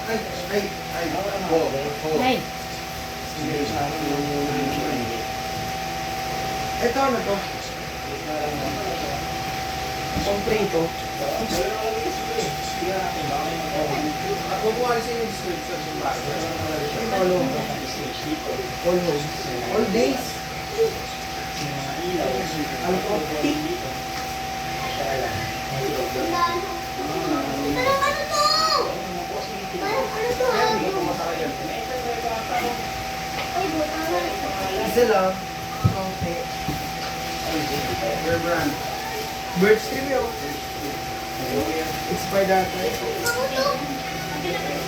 Ay. Ito ano to? Comprito. Kukuha sa yung description sa bago. All days. Ano to? Parang ano to? Parang ano to? Ay, buta. Isa lang. Konti. Your brand. Bird stream yun. Expired ata. Ako to.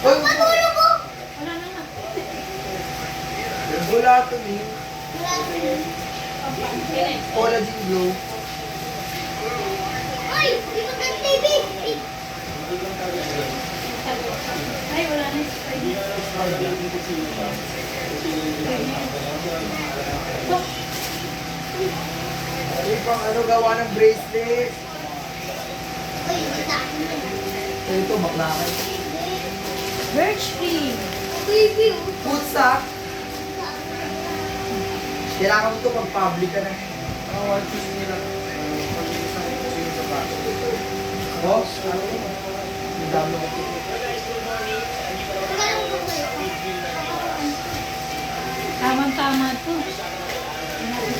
Oy, Matulog ko. Wala na na. wala to ni. Wala ko yun. Collagen glow. Ay, dito ka TV. Ay, wala na. Ano pang ano gawa ng bracelet? Ay, wala. Ito, baklakan. Birch tree. Baby, oh. Food sack. Kailangan mo ito pag public ka na. Ang one piece nila. Boss, ano? Ang dami ko. Wala ko kayo. Tamang-tama to.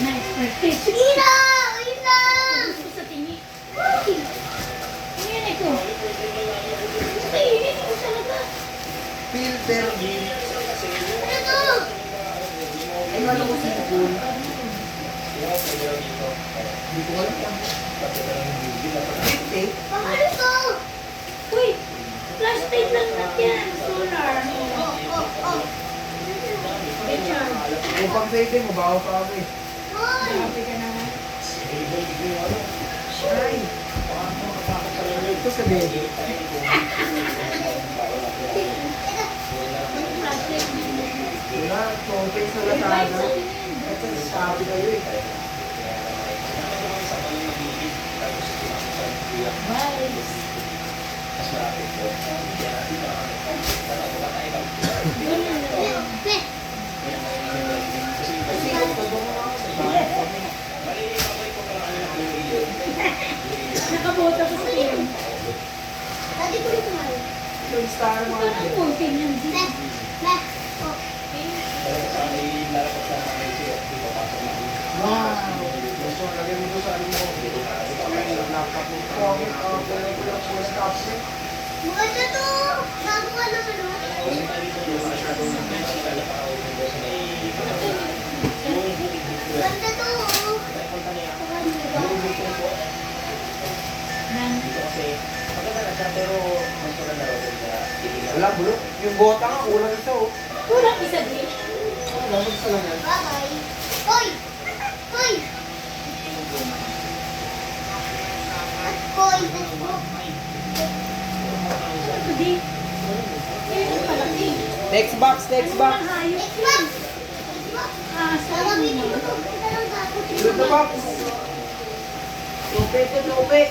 Nice. Perfect. Ina! Ina! Gusto sa tingi. Uy! Ano yan ito? Kainin ko talaga. Filter. Ano to? Ay, ano ko sa pool? Hindi ko alam yan. Lipstick? Pang ano to? Uy! Plastic lang na yan. Solar. Richard. Upang pwede mo, bawa pa ako eh. Hoy! Grabe ka naman. Ay! Ito sa bebe. Plastic. Wala, konti sa Revive lasada. sa tingin. Ito, sabi kayo eh. Vibes. Be! Kasi yung tagong mga Nakabota ko sa tingin. Dati ko rin tumayo. yung star mo. Parang pulpin yan. Be! Be! Oh. Wow! Gusto ko lagyan mo doon sa ano mo. Laptop mo. Comment, gawin ko lang full stop eh. Maganda to! Bago ka ng ano? Maganda to! Nan. Wala, bulok. Yung bota nga, kulang isa oh. Kulang isa din. Wala, magsa lang yan. Bye-bye! Hoy! Hoy! At hoy! Ito din. Ito palaki. Next box, next box. Ang hayop. Xbox! Ah, sa Gagamitin ko to. Ito lang dapat. Shoot the box. Lupe ito, lupe.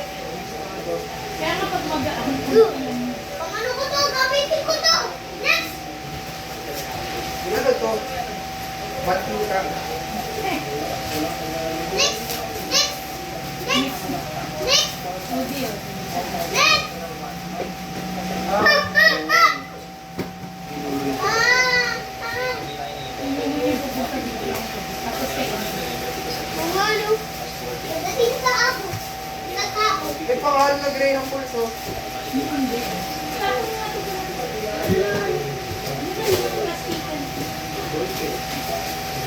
Kaya nga pag mag-aan. Pang ano ko to? Gamitin ko to! Next! Ano to? Ba't yung ka? Next! Next! Next! Next! Audio. Next! Ah! Ah! Ah! Ah! Ah! Kung ano? Pagdating sa ako. Nagkao. May pangalan na gray ng pulso.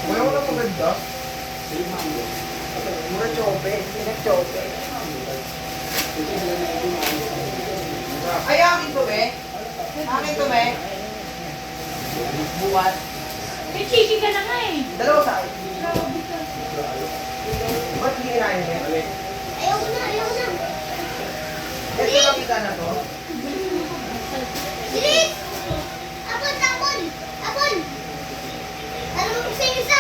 Wala na maganda. Mura chope. Pinag-chope. Ay, akin to, be. Akin to, be. Buwan. May chichi ka na nga eh. Dalawa sa akin. Grabe ka. Ba't hindi kinain, be? Ayoko na, ayoko na. Ito nakita na to. Bilis! Apon, apon! Apon! Ano mo sa isa?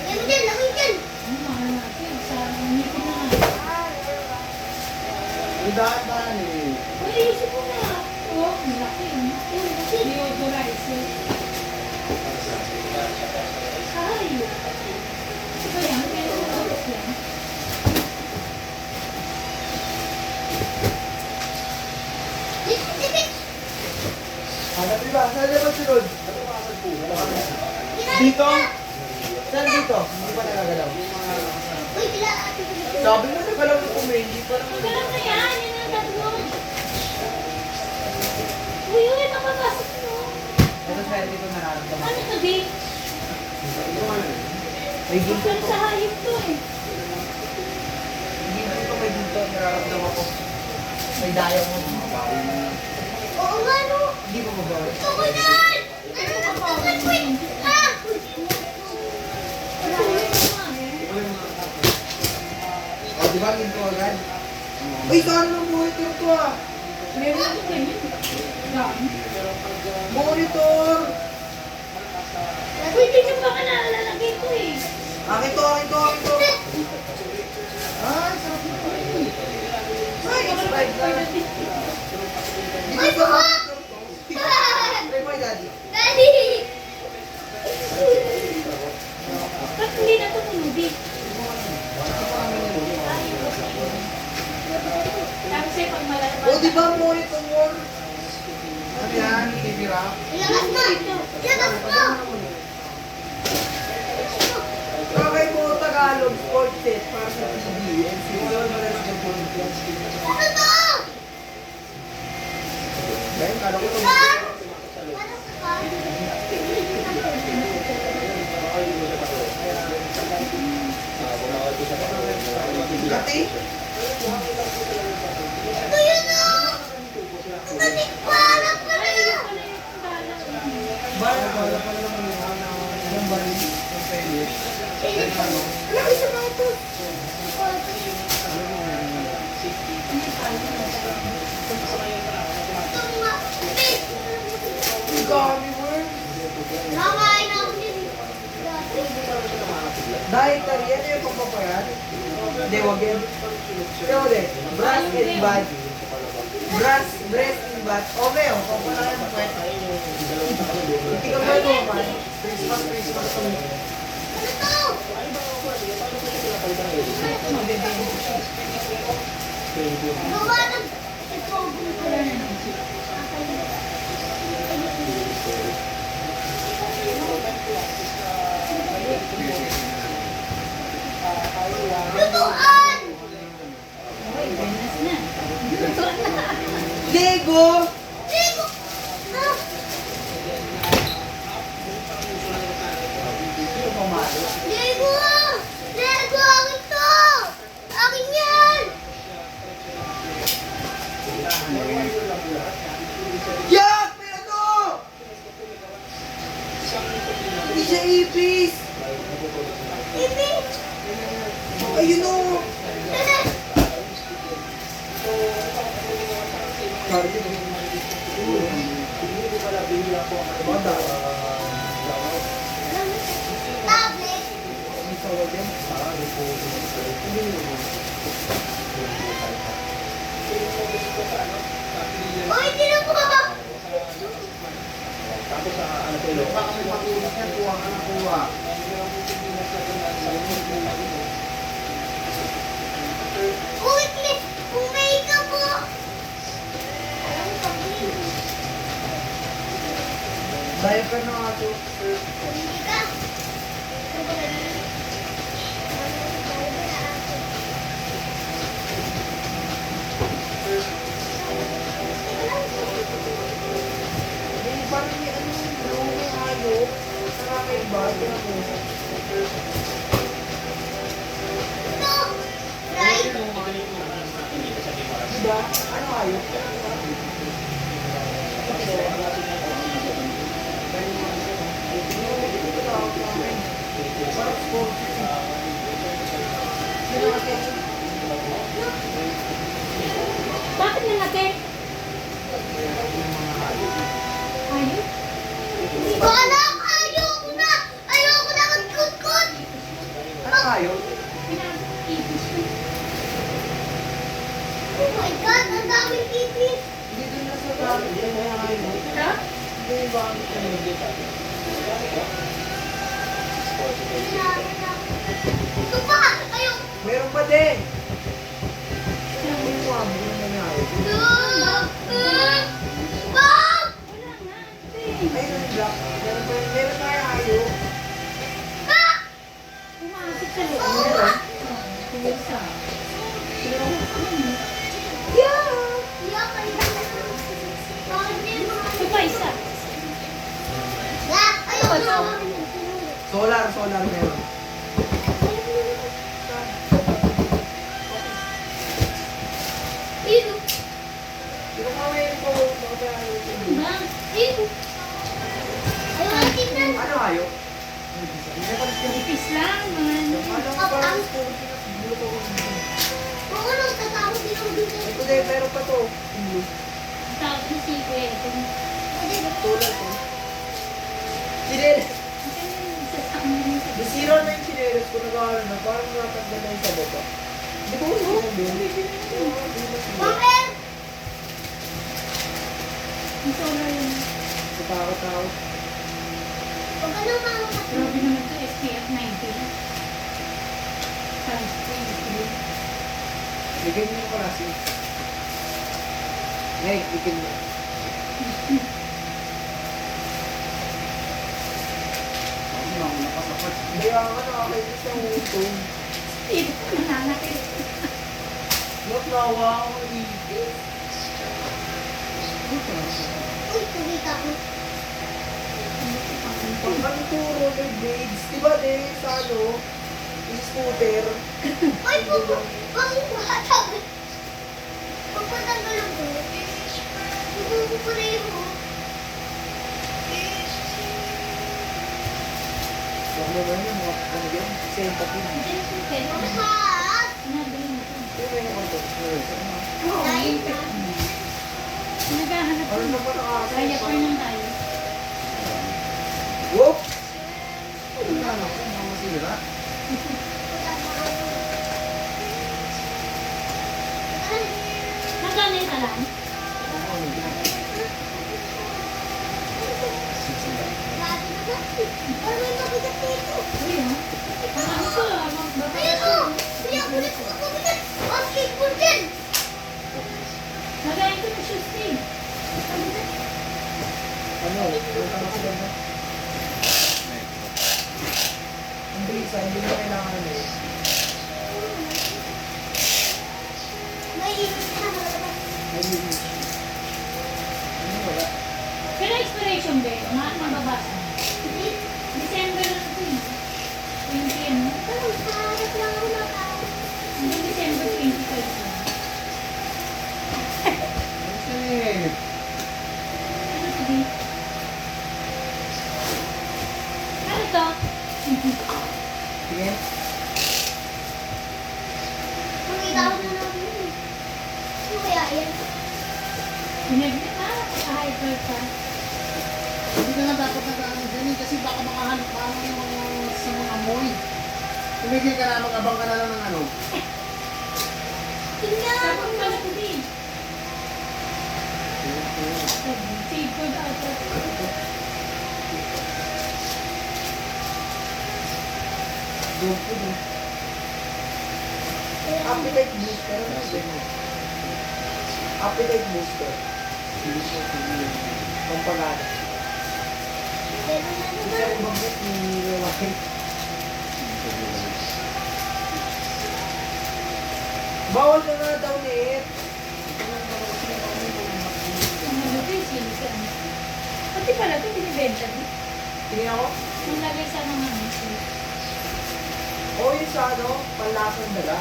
Lagyan mo dyan, lagyan mo dyan. Ang mahal natin. Sa ngipin na nga. Ang naman eh. Uy, isip mo na. Oh, ang laki. Deodorizer. Ay. Ito yan, kaya sa oras yan. Hanap iba, saan na ba sunod? Dito? Saan dito? Hindi pa nagagalaw. Uy, sila. Sabi mo nagalaw ng kumain, hindi pa naman. Magalang na yan. Yan ang tatlo. Uy, uy, nakapasok mo. Ito swerte ko nararamdaman. Ano to, di? May ginto Pero to. sa hayop to eh. May ginto, nararamdaman ko. May diamond. Mabawi na. Oo nga, no. Hindi pa mabawi. Gusto ko yan. Ano na po? Wait. Ah! Wala ko nga eh. O, di ba ginto agad? Uy, saan mo monitor ko ah? Meron ako ganyan. Dami. Monitor! Uy, dito pa ka nalalagay ko eh. Akin to, akin to, akin to. Ay, sarap nito. Ay, subscribe ka. Ay, buhok! Try mo, daddy. Daddy! Ba't hindi na ito tunubig? Tapos eh, pag malaman. O, di ba monitor? Ano yan? TV rack? Ilabas mo! Ilabas mo! Kakay mo Tagalog sport set para sa TV. And simula na rin sa Corinthians. Ano to? Dahil kala ko ito. Car? Ano sa car? Dati? Ito yun o! Ang galing pa! Alam ko na yun! Bala pala lang yung baril. Yung pwede. Ano? Laki sa mga ito. Ito nga. Ang dami mo eh. Nakain ako din. Dahil kari, ano yung pagpapayan? Hindi, wag yan. Pero hindi, brass and bad. Breast and bad. Okay, o, papalaan mo pa. Hindi ka ba ito, man? Christmas to. Ano to? Gawa ng... Ito, lutuan! Lego! Lego! Ah! Ito pamalo. Lego! Lego! Akin to! Akin yan! Yak! May ano? Hindi siya ipis! Ibi! Ayun o! Sorry. Bata. Tablet! May tawag yan. Uy, tinan mo! Baka may matulog yan. Kuha ka na kuha. Uy, kung makeup po! Diaper na nga ito. Hindi ka? Hindi, parang may ano yung blue, may hayop. Nakakaiba. Kaya mo. Ito! Right? Diba? Ano hayop? Parang sport. Sino natin? Bakit na natin? Ayun. Wala! Ayoko na! Ayoko na magkutkot! Ano hayop? Pinag-ibig ko. Oh my God! Ba't ang daming pipis? Hindi doon na sa gamit yung mga ano. Ha? Hindi yung gamit yung mga Ito pa! Ayun! meron pa din. Ano yung mga ano yung nangyari? Bob! Wala nga. Ayun yung black. Meron pa yung ayo. Ah! Pumasok sa loob. Meron. Tingin sa. Yeah, kayo. Bakit hindi mo? Ito pa isa. Yeah, ayun na. Solar meron. Ito. Sino ka ngayon po? Ba? Ito. Ayaw na tingnan. Ano ayo? Ipis lang. Mga ano. Alam ko parang school dito. Oo, nung tatawag din ang dito. Ito din, meron pa to. Ang tawag ni si Kuya. Ito. Solar to. Chinelas. Ang kanya yung sasama niya sa Nasira na yung chinelas ko nag-aaral na. Parang natanggal na yung sa baba. Di ba ulo? Bakit? Ang solar yun. Katakot-takot. Huwag ka nang mamamatay. Grabe naman ito. SPF 19. Sunscreen. Bigyan niyo yung klase. Ngayon, bigyan mo. Kaya nga nakakainis sa uto. Ito pa nananakit. Naklawa ako ipis. Uy, kumita ko. Pag ano to, rollerblades, di ba din sa ano, yung scooter, Uy, bakit bata? Pagpatanggal ko. Pupupulay mo. baka naman yung mga, ano yun, sympathy. Diyan po kayo. Lahat. Nabili mo ito. Sino may nakanto? Oo, Dahil yung pet mo. Naghahanap Ano ko. na ba nakakasya? Kaya pa nang tayo. Whoop! Nagkanin ka lang? Ano may mabigat dito? Uy, ha? Ano ko? Ayun o! Kuya, kulit ko mabigat! Basketball din! Nagayin ko ng shoes din. Ano? Punta na sila na. Ang bilis hindi mo kailangan ano eh. May ikot na malabas. May bilis. Ano wala? Pero expiration date, mababasa. December na ito eh. 20 ano? Pero sa harap lang ako natao. Hanggang December 25 lang. Kasi, Ano ito di? Ano to? sige. Makita ko na namin yun. Ano kaya yan? Pinagnet na, naka-hyper pa. Hindi ka na dapat nag-ano dyan eh, kasi baka makahanap ka ng mga sa mga amoy. Tumigil ka na, mag-abang ka na lang ng ano. Tingnan! Sabang pala ko din. Save for the outro. Doon po doon. Appetite booster. Ano ba yun? Appetite booster. Pampagana. Pero na Isa naman. rin bang ni Lewakay? Bawal na nga daw net. Ang ano ito yung silikan. Pati pala ito, binibenta din. Tingnan ko. Nalagay sa mga ano. O yung sa ano, panlasang daga.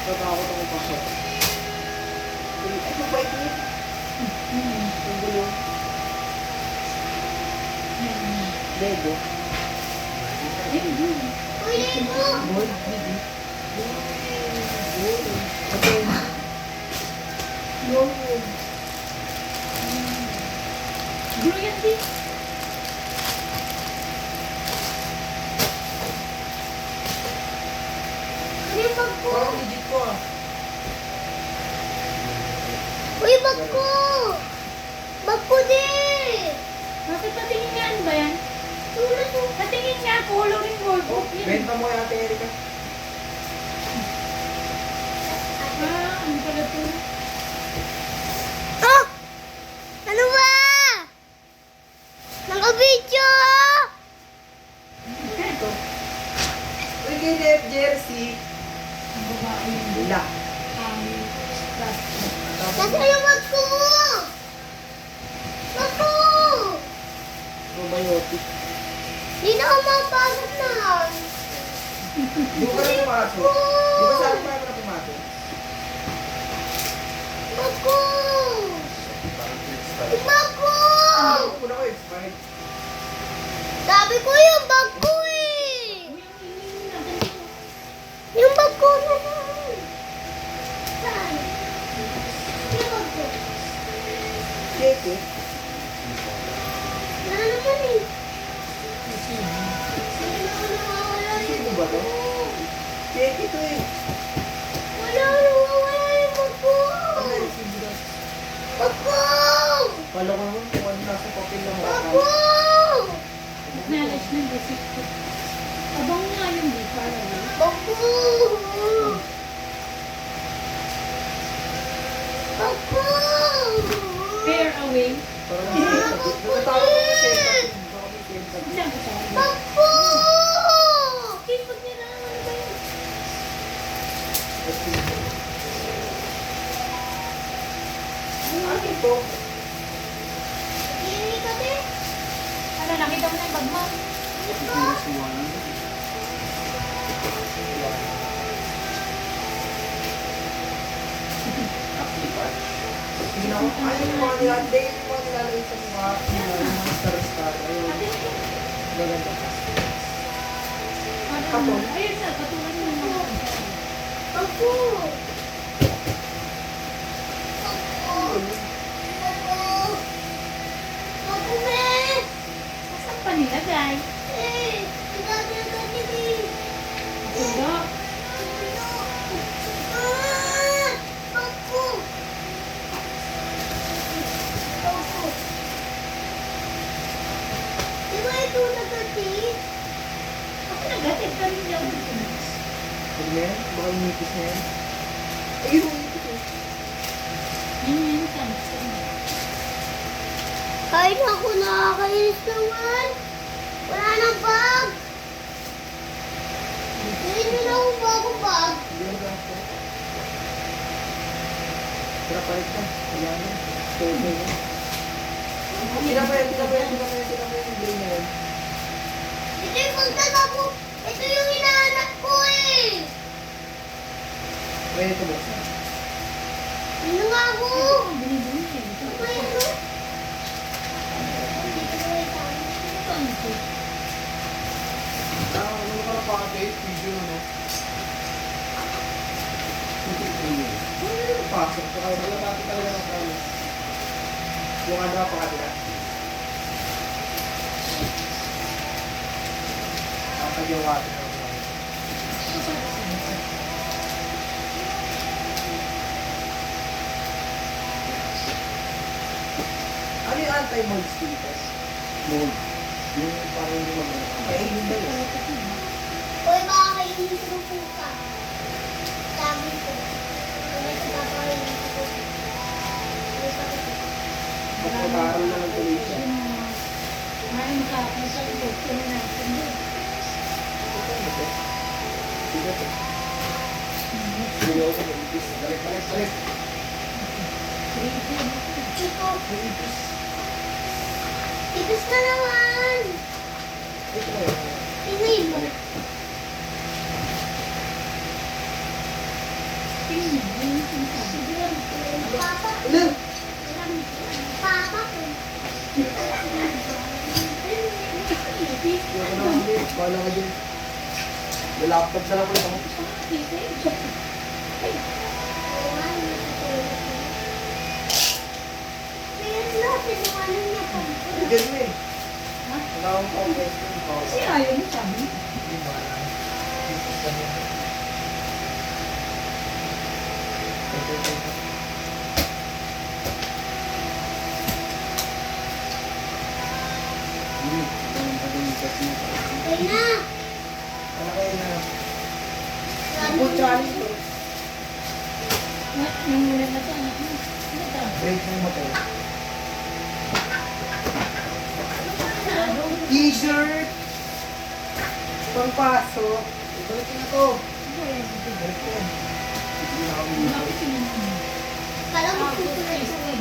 Tatakot ako pa siya. Ay, mabait niya. Ang gulo. Lego. Uy, Lego! Gold, baby. Gold. Okay. Gold. Blue yan din. yung bag ko. Parang legit ko ah. Uy, bag ko. Bag ko din. Bakit patingin nga ano ba yan? Tulad mo. Patingin nga, coloring board. Oh, Yan. benta mo yung Ate Erika. Ano pala ito? Ah! Ano ba? Naka-video! Ito. Uy, kay Jeff Jersey. Ang babae yung Wala. start. Nasa yung bag ko! Bag ko! Probiotic. Di na ako mapasok na. Di ba na pumasok? Di ba sabi pa na pumasok? Bag ko! Yung bag ko! Ano ko na ko expired? Sabi ko yung bag ko eh! Yung bag ko naman! Saan? Yung bag ko? Keke? Wala naman eh. Hindi na ako nawawala Sino yung ba bag to? ko. Keke to eh. Wala, nawawala yung bag ko. Ano na receive daw? Bag ko! Kala ko naman kung ano nasa papel lang Bag ako. ko! Acknowledge ng receipt ko. Abang nga yung di para Bag ko! Bag ko! Fair away. Parang natatawag ko yung send. Baka may send pa. Saan ko tayo? Bag ko! Facebook nila. Ano ba yun? Ano ito? Hindi ka ba? Ano, nakita mo na yung bag mo? Tingnan ko. Ano yung mga nilalagay? Yung mga nilalagay sa mukha. Yung mga star-star. Ayun. Maganda pa. Kapon. Ayun na, katulad ng mga Bag ko! Bag ko! Bag ko! Bag ko, me! Saan pa nilagay? Eh! Nagagagad eh! Tulo. Ah! Bag ko! Bag ko! Di ba ito nagkatid? Ako nagatid ka rin lang. Ano na yan? Baka yung nipis na yan. Ayun, yung nipis eh. Yan, saan? Kahit ako nakakainis naman. Wala nang bag. Hindi na ako bagong bag. Hindi lang gasto. Tira palit ka. Kaya na. Store na yun. Tira pa yan, tira pa yan, tira pa yan, tira pa yan. Yung gray na yan. Ito yung pagtatapos. Ito yung hinahanap ko eh. May ito buksan. Ano nga ako? Binibili eh. Ano ba yun? Dito na yung tao. Ito ang ito. Ano ka na pa-update? Video na, no? Ano yung pasok? So, ay, wala natin talaga ng promise. Yung ano pa kabila. Kapagawa natin ng promise. Ano yung anti-mold stickers? Mold. Yung parang hindi maganda. Ay, yun ba yun? Uy, baka kainin ko ng puka. Sabi ko. Kung ito papakainin ko. Magpapaaral na ng tuloy siya. Ay, makakasal ko na natin doon. Sige po. Sige ako sa mag-ibis. Balik, balik, balik. Ito. Ipis na naman. Ito na yun. Tingnan mo. Tingnan mo, yun yung sinasabi. Papa. Ilan? Papa ko. Yung ako na hindi. Bala ka dyan. Yung laptop na lang ulit ako. Tingnan natin kung ano niya pa. Diyan mo eh. Wala akong pa-question. Kasi ayaw mo sabi. Hindi ba? Okay na. Ano kayo na? Marami Full na. challenge to. Yung ulan na to, anak mo. Ano to? Break ng motor. Ano? T-shirt! Pangpasok. Ibalik ko na to. Ano yan? Ibalik ko yan. Bakit yun? Kala mo Ah, susunod. susunod.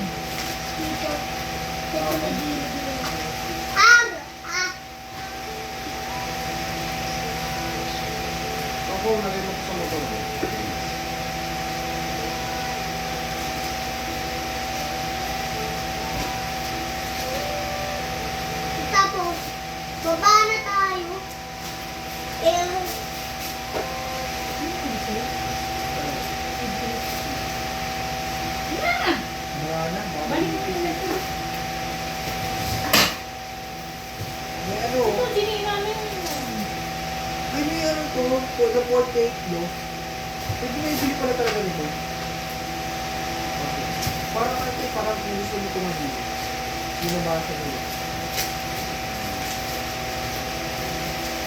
Dito. Dito na dito. Ah! Ah! Ako, nalilok sa motor ko. Tapos, baba na tayo. Eh, Na! Wala na. Balik mo yun na to. May ano? Ito, sinira mo yun. Ay, may ano to? For the portrait, no? Pwede na ibili pala talaga nito. Okay. Parang kasi, parang kung gusto mo itong mabili. Binabasa ko yun.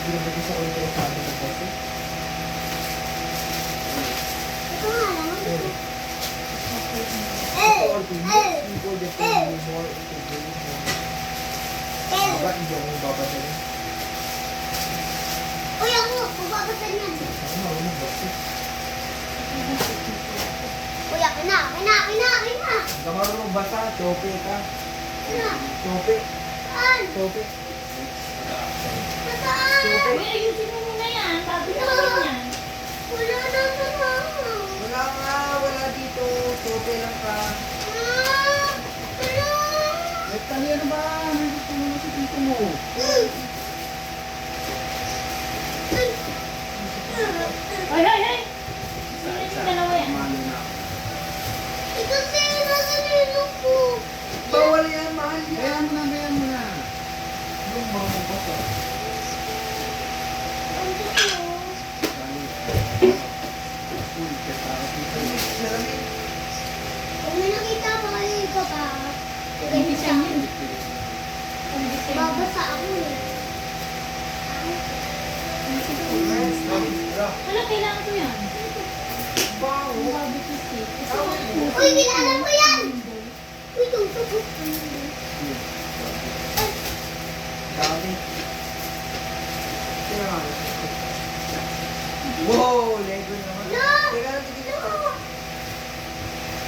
Binabagis ako yung sabi ng kasi. ito nga lang. Pero, Eh! people that can be more into doing more. Bakit hindi ako babasahin? Uy, ako! Magbabasa niyan. Ako marunong basta. Uy, akin na! Akin na! Akin na! Akin na! Hindi ka marunong basa, chope ka. Akin na! Chope. Saan? Chope. Nasaan? Chope. Uy, ayusin mo muna yan. Bago na yan. Wala na sa mama. Wala nga, wala dito. Chope lang ka. Ah! Wala! Eh, tali ano ba? May gusto mo na si tito mo. Ay, ay, ay! Sino yung dalawa yan? Mano na. Ito sila sa nilo ko. Bawal yan, mahal yan. Kaya mo na, kaya mo na. Yung marunong basa. Ang gusto. Uy, kaya para dito. Salamin. Kung may nakita mo kayo iba pa, Ang design yun. Ang design yun. babasa ako eh. Yes, wala. Wala, kailangan ko yan. Bawo. Ang barbecue stick. Gusto ko ang puso. Uy, kilala ko yan! Uy, tutok. Dami. Sino nga? Wow, Lego naman. No! Teka lang, tigil ka.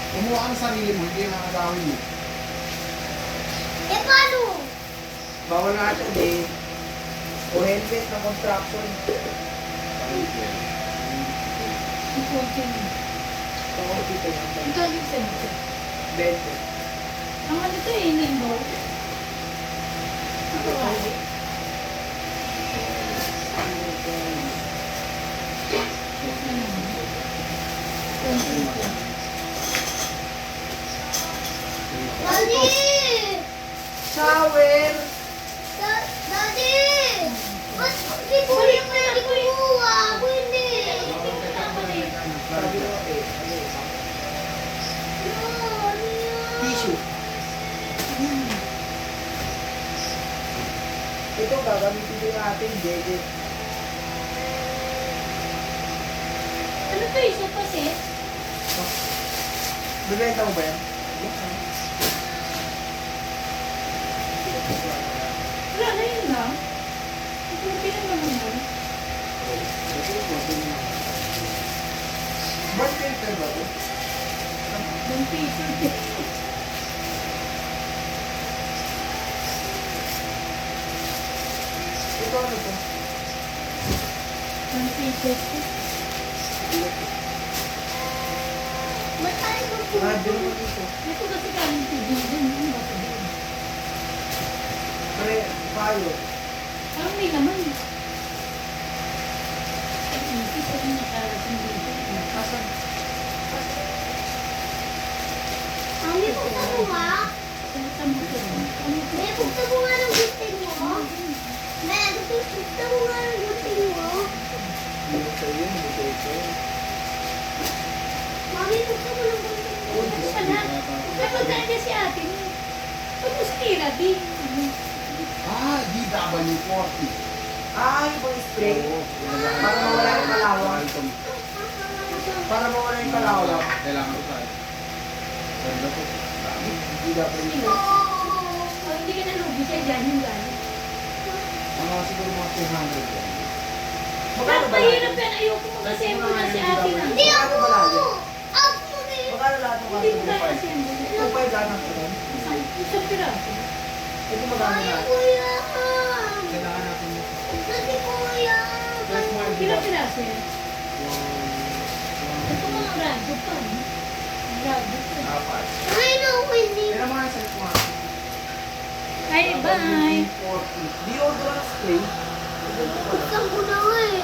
Kumuha ka ng sarili mo, hindi yung nakagawin mo. Eh, paano? Bawal nga ito, eh. O helmet ng construction. Ang puso yun. Tawag dito yung Ito yung sensor. 20. Ang ano ito eh, nimble. Ako ba? Ito naman. Computer. Daddy! Shower! Daddy! Ba't di po yung pwede kumuha? Ako hindi. Sabi ko, eh, ano eh, No, ano yan? tissue. Ito, gagamitin din natin, gadget. Ano to eh, sopa set? Bibenta mo ba yan? Wala na yun lang. Ito naman naman. Bart filter ba ito? Yung t-shirt eh. Ito ano to? Yung t-shirt eh. Matay mo po. Radyo naman dito. Ito kasi kanin si Jordan. Ano ba ito din? Pre, payo. Parang may naman. Hindi ko rin nakarating dito. Kasan? Mami, bukta mo nga. Sa motor. Ano to? May bukta mo nga ng gusting mo. May bukta mo nga ng gusting mo. Hindi ko sa'yo, hindi ko ito. Mami, bukta mo ng na. Napagkaan niya si ate niya. Tapos tira din. Ah, DW40. Ah, yung pang spray. Oo. Para mawala yung kalawang. Para mawala yung kalawang. Kailangan ko tayo. Ganda po. Dami. Hindi dapat yun. O, hindi ka nalugi siya dyan yung galing. Mga siguro mga 200 yan. Magkano Ang ba mahirap lahat? yan. Ayoko mag-assemble na si ate na. Hindi Magkano ako! ba lahat? Ako din! Magkano lahat ng Hindi ko karton? kaya assemble. 2.5 lahat ng karton? Isang piraso. Ito magkano Ay, lahat? kuya! Kailangan natin yung Kasi kuya! plus more Ilang piraso yan? Ito one, mga rado pa. Rado pa. apat. Ay, no, hindi! Pero mga nasa likuha. Ay, bye! 40. Deodorant spray? Gusto ko na nga eh.